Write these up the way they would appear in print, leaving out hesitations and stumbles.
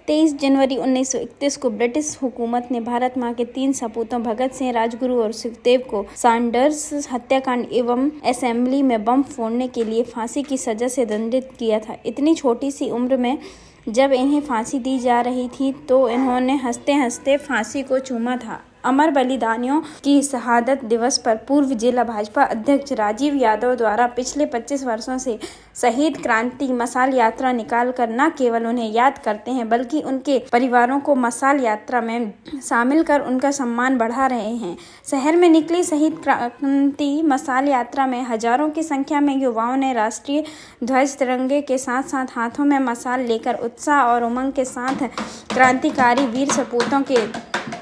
23 जनवरी 1931 को ब्रिटिश हुकूमत ने भारत मां के 3 सपूतों भगत सिंह, राजगुरु और सुखदेव को सैंडर्स हत्याकांड एवं असेंबली में बम फोड़ने के लिए फांसी की सजा से दंडित किया था। इतनी छोटी सी उम्र में जब इन्हें फांसी दी जा रही थी तो इन्होंने हंसते हंसते फांसी को चूमा था। अमर बलिदानियों की शहादत दिवस पर पूर्व जिला भाजपा अध्यक्ष राजीव यादव द्वारा पिछले 25 वर्षों से शहीद क्रांति मशाल यात्रा निकालकर न केवल उन्हें याद करते हैं बल्कि उनके परिवारों को मशाल यात्रा में शामिल कर उनका सम्मान बढ़ा रहे हैं। शहर में निकली शहीद क्रांति मशाल यात्रा में हजारों की संख्या में युवाओं ने राष्ट्रीय ध्वज तिरंगे के साथ साथ हाथों में मशाल लेकर उत्साह और उमंग के साथ क्रांतिकारी वीर सपूतों के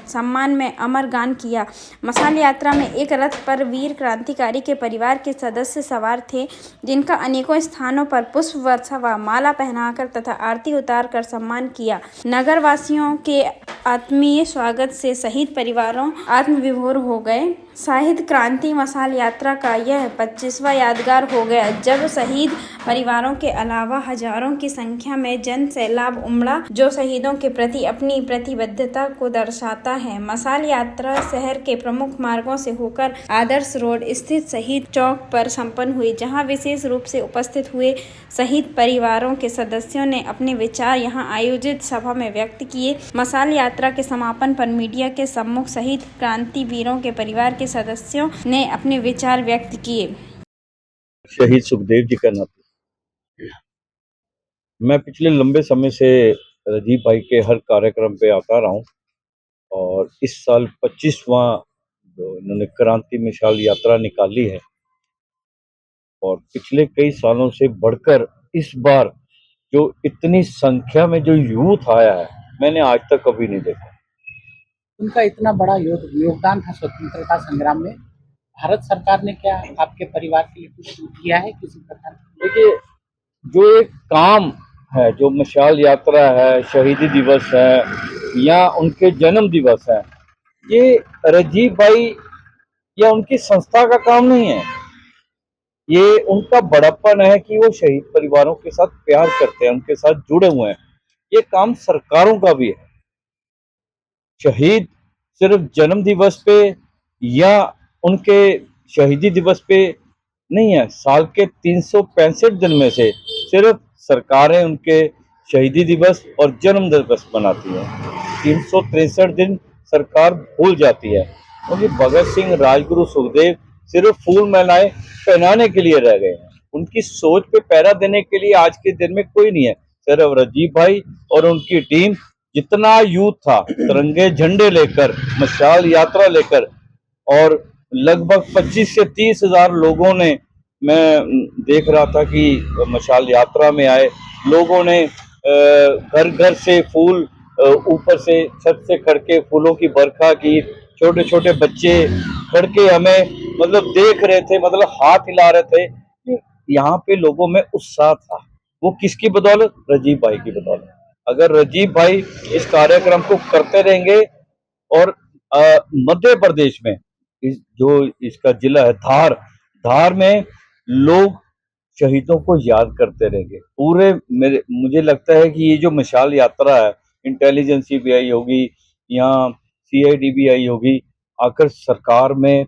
सम्मान में अमर गान किया। मशाल यात्रा में एक रथ पर वीर क्रांतिकारी के परिवार के सदस्य सवार थे, जिनका अनेकों स्थानों पर पुष्प वर्षा व माला पहनाकर तथा आरती उतार कर सम्मान किया। नगर वासियों के आत्मीय स्वागत से शहीद परिवारों आत्मविभोर हो गए। शहीद क्रांति मशाल यात्रा का यह 25वां यादगार हो गया जब शहीद परिवारों के अलावा हजारों की संख्या में जन सैलाब उमड़ा, जो शहीदों के प्रति अपनी प्रतिबद्धता को दर्शाता है। मशाल यात्रा शहर के प्रमुख मार्गों से होकर आदर्श रोड स्थित शहीद चौक पर संपन्न हुई, जहां विशेष रूप से उपस्थित हुए शहीद परिवारों के सदस्यों ने अपने विचार यहां आयोजित सभा में व्यक्त किए। मशाल यात्रा के समापन पर मीडिया के सम्मुख शहीद क्रांति वीरों के परिवार के सदस्यों ने अपने विचार व्यक्त किए। शहीद सुखदेव जी का नाते मैं पिछले लंबे समय से राजीव भाई के हर कार्यक्रम पे आता रहा हूँ और इस साल 25वां जो इन्होंने क्रांति मशाल यात्रा निकाली है और पिछले कई सालों से बढ़कर इस बार जो इतनी संख्या में जो यूथ आया है मैंने आज तक कभी नहीं देखा। उनका इतना बड़ा योगदान था स्वतंत्रता संग्राम में। भारत सरकार ने क्या आपके परिवार के लिए कुछ किया है किसी प्रकार? देखिए, जो एक काम है, जो मशाल यात्रा है, शहीदी दिवस है या उनके जन्म दिवस है, ये राजीव भाई या उनकी संस्था का काम नहीं है। ये उनका बड़प्पन है कि वो शहीद परिवारों के साथ प्यार करते हैं, उनके साथ जुड़े हुए हैं। ये काम सरकारों का भी है। शहीद सिर्फ जन्म दिवस पे या उनके शहीदी दिवस पे नहीं है, साल के 365 दिन में से सिर्फ सरकारें उनके शहीदी दिवस और जन्म दिवस मनाती है। 363 दिन सरकार भूल जाती है क्योंकि भगत सिंह, राजगुरु, सुखदेव सिर्फ फूल मालाएं पहनाने के लिए रह गए हैं। उनकी सोच पे पहरा देने के लिए आज के दिन में कोई नहीं है। सिर्फ राजीव भाई और उनकी टीम, जितना यूथ था तिरंगे झंडे लेकर, मशाल यात्रा लेकर, और लगभग 25 से 30 हजार लोगों ने, मैं देख रहा था कि मशाल यात्रा में आए लोगों ने घर घर से फूल ऊपर से छत से खड़के फूलों की बरखा की। छोटे छोटे बच्चे खड़के हमें मतलब देख रहे थे, मतलब हाथ हिला रहे थे। यहाँ पे लोगों में उत्साह था। वो किसकी बदौलत? राजीव भाई की बदौलत। अगर राजीव भाई इस कार्यक्रम को करते रहेंगे और मध्य प्रदेश में जो इसका जिला है धार में लोग शहीदों को याद करते रहेंगे। पूरे मुझे लगता है कि ये जो मशाल यात्रा है, इंटेलिजेंस भी आई होगी या CID भी आई होगी, आकर सरकार में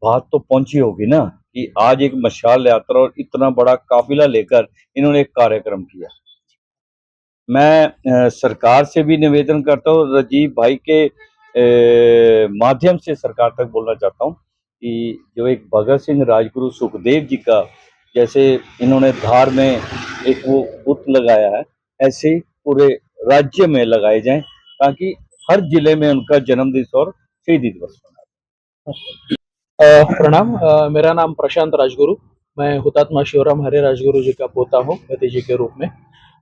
बात तो पहुंची होगी ना कि आज एक मशाल यात्रा और इतना बड़ा काफिला लेकर इन्होंने एक कार्यक्रम किया। मैं सरकार से भी निवेदन करता हूँ, राजीव भाई के माध्यम से सरकार तक बोलना चाहता हूँ कि जो एक भगत सिंह, राजगुरु, सुखदेव जी का जैसे इन्होंने धार में एक वो बुत लगाया है, ऐसे ही पूरे राज्य में लगाए जाएं ताकि हर जिले में उनका जन्म दिवस और शहीदी दिवस मनाएं। प्रणाम। मेरा नाम प्रशांत राजगुरु, मैं हुतात्मा शिवराम हरे राजगुरु जी का पोता हूँ भतीजे के रूप में।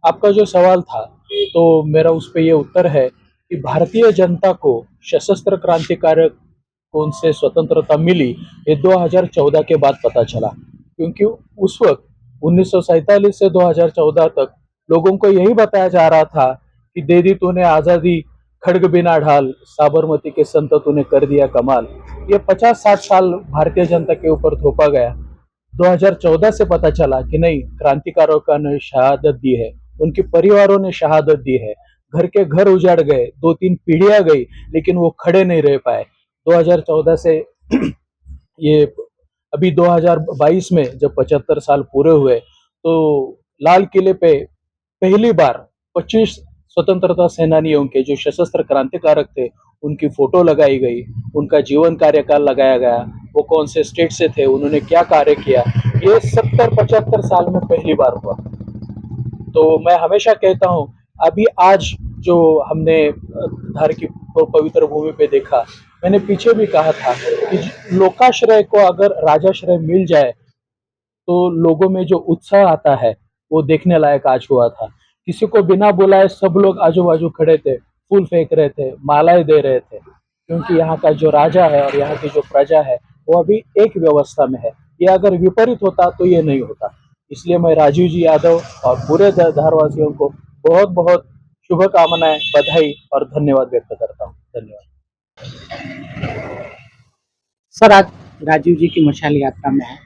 आपका जो सवाल था तो मेरा उस पर ये उत्तर है कि भारतीय जनता को सशस्त्र क्रांतिकारियों से स्वतंत्रता मिली ये 2014 के बाद पता चला, क्योंकि उस वक्त 1947 से 2014 तक लोगों को यही बताया जा रहा था कि दे दी तूने आज़ादी खड्ग बिना ढाल, साबरमती के संत तूने कर दिया कमाल। ये 50-60 साल भारतीय जनता के ऊपर थोपा गया। 2014 से पता चला कि नहीं, क्रांतिकारियों ने शहादत दी है, उनके परिवारों ने शहादत दी है, घर के घर उजाड़ गए, 2-3 पीढ़ियां गई, लेकिन वो खड़े नहीं रह पाए। 2014 से ये अभी 2022 में जब 75 साल पूरे हुए, तो लाल किले पे पहली बार 25 स्वतंत्रता सेनानियों के जो सशस्त्र क्रांतिकारक थे, उनकी फोटो लगाई गई, उनका जीवन कार्यकाल लगाया गया, वो कौन से स्टेट से थे, उन्होंने क्या कार्य किया, ये 70-75 साल में पहली बार हुआ। तो मैं हमेशा कहता हूँ, अभी आज जो हमने धार की पवित्र भूमि पे देखा, मैंने पीछे भी कहा था कि लोकाश्रय को अगर राजाश्रय मिल जाए तो लोगों में जो उत्साह आता है वो देखने लायक आज हुआ था। किसी को बिना बुलाए सब लोग आजू बाजू खड़े थे, फूल फेंक रहे थे, मालाएं दे रहे थे, क्योंकि यहाँ का जो राजा है और यहाँ की जो प्रजा है वो अभी एक व्यवस्था में है। ये अगर विपरीत होता तो ये नहीं होता। इसलिए मैं राजीव जी यादव और पूरे धारवासियों को बहुत बहुत शुभकामनाएं, बधाई और धन्यवाद व्यक्त करता हूँ। धन्यवाद सर। आज राजीव जी की मशाल यात्रा में है,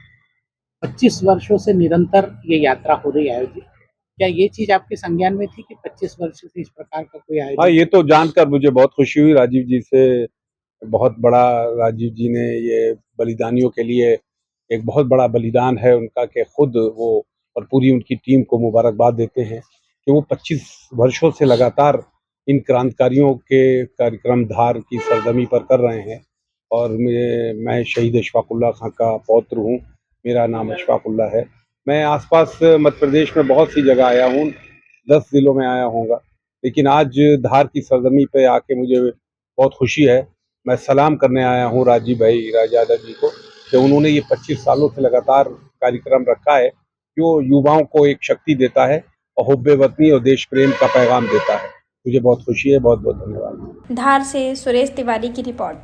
25 वर्षों से निरंतर ये यात्रा हो रही है आयोजित। क्या ये चीज आपके संज्ञान में थी कि 25 वर्षों से इस प्रकार का कोई हाँ, आयोजन? ये तो जानकर मुझे बहुत खुशी हुई। राजीव जी से बहुत बड़ा, राजीव जी ने ये बलिदानियों के लिए एक बहुत बड़ा बलिदान है उनका, कि खुद वो और पूरी उनकी टीम को मुबारकबाद देते हैं कि वो 25 वर्षों से लगातार इन क्रांतिकारियों के कार्यक्रम धार की सरजमी पर कर रहे हैं। और मैं शहीद अशफाकुल्ला खां का पौत्र हूँ, मेरा नाम अशफाकुल्ला है। मैं आसपास मध्य प्रदेश में बहुत सी जगह आया हूँ, 10 जिलों में आया होऊंगा, लेकिन आज धार की सरजमी पे आके मुझे बहुत खुशी है। मैं सलाम करने आया हूँ राजीव भाई यादव जी को, कि उन्होंने ये 25 सालों से लगातार कार्यक्रम रखा है जो युवाओं को एक शक्ति देता है और हुब्बे वतनी और देश प्रेम का पैगाम देता है। मुझे बहुत खुशी है। बहुत बहुत धन्यवाद। धार से सुरेश तिवारी की रिपोर्ट।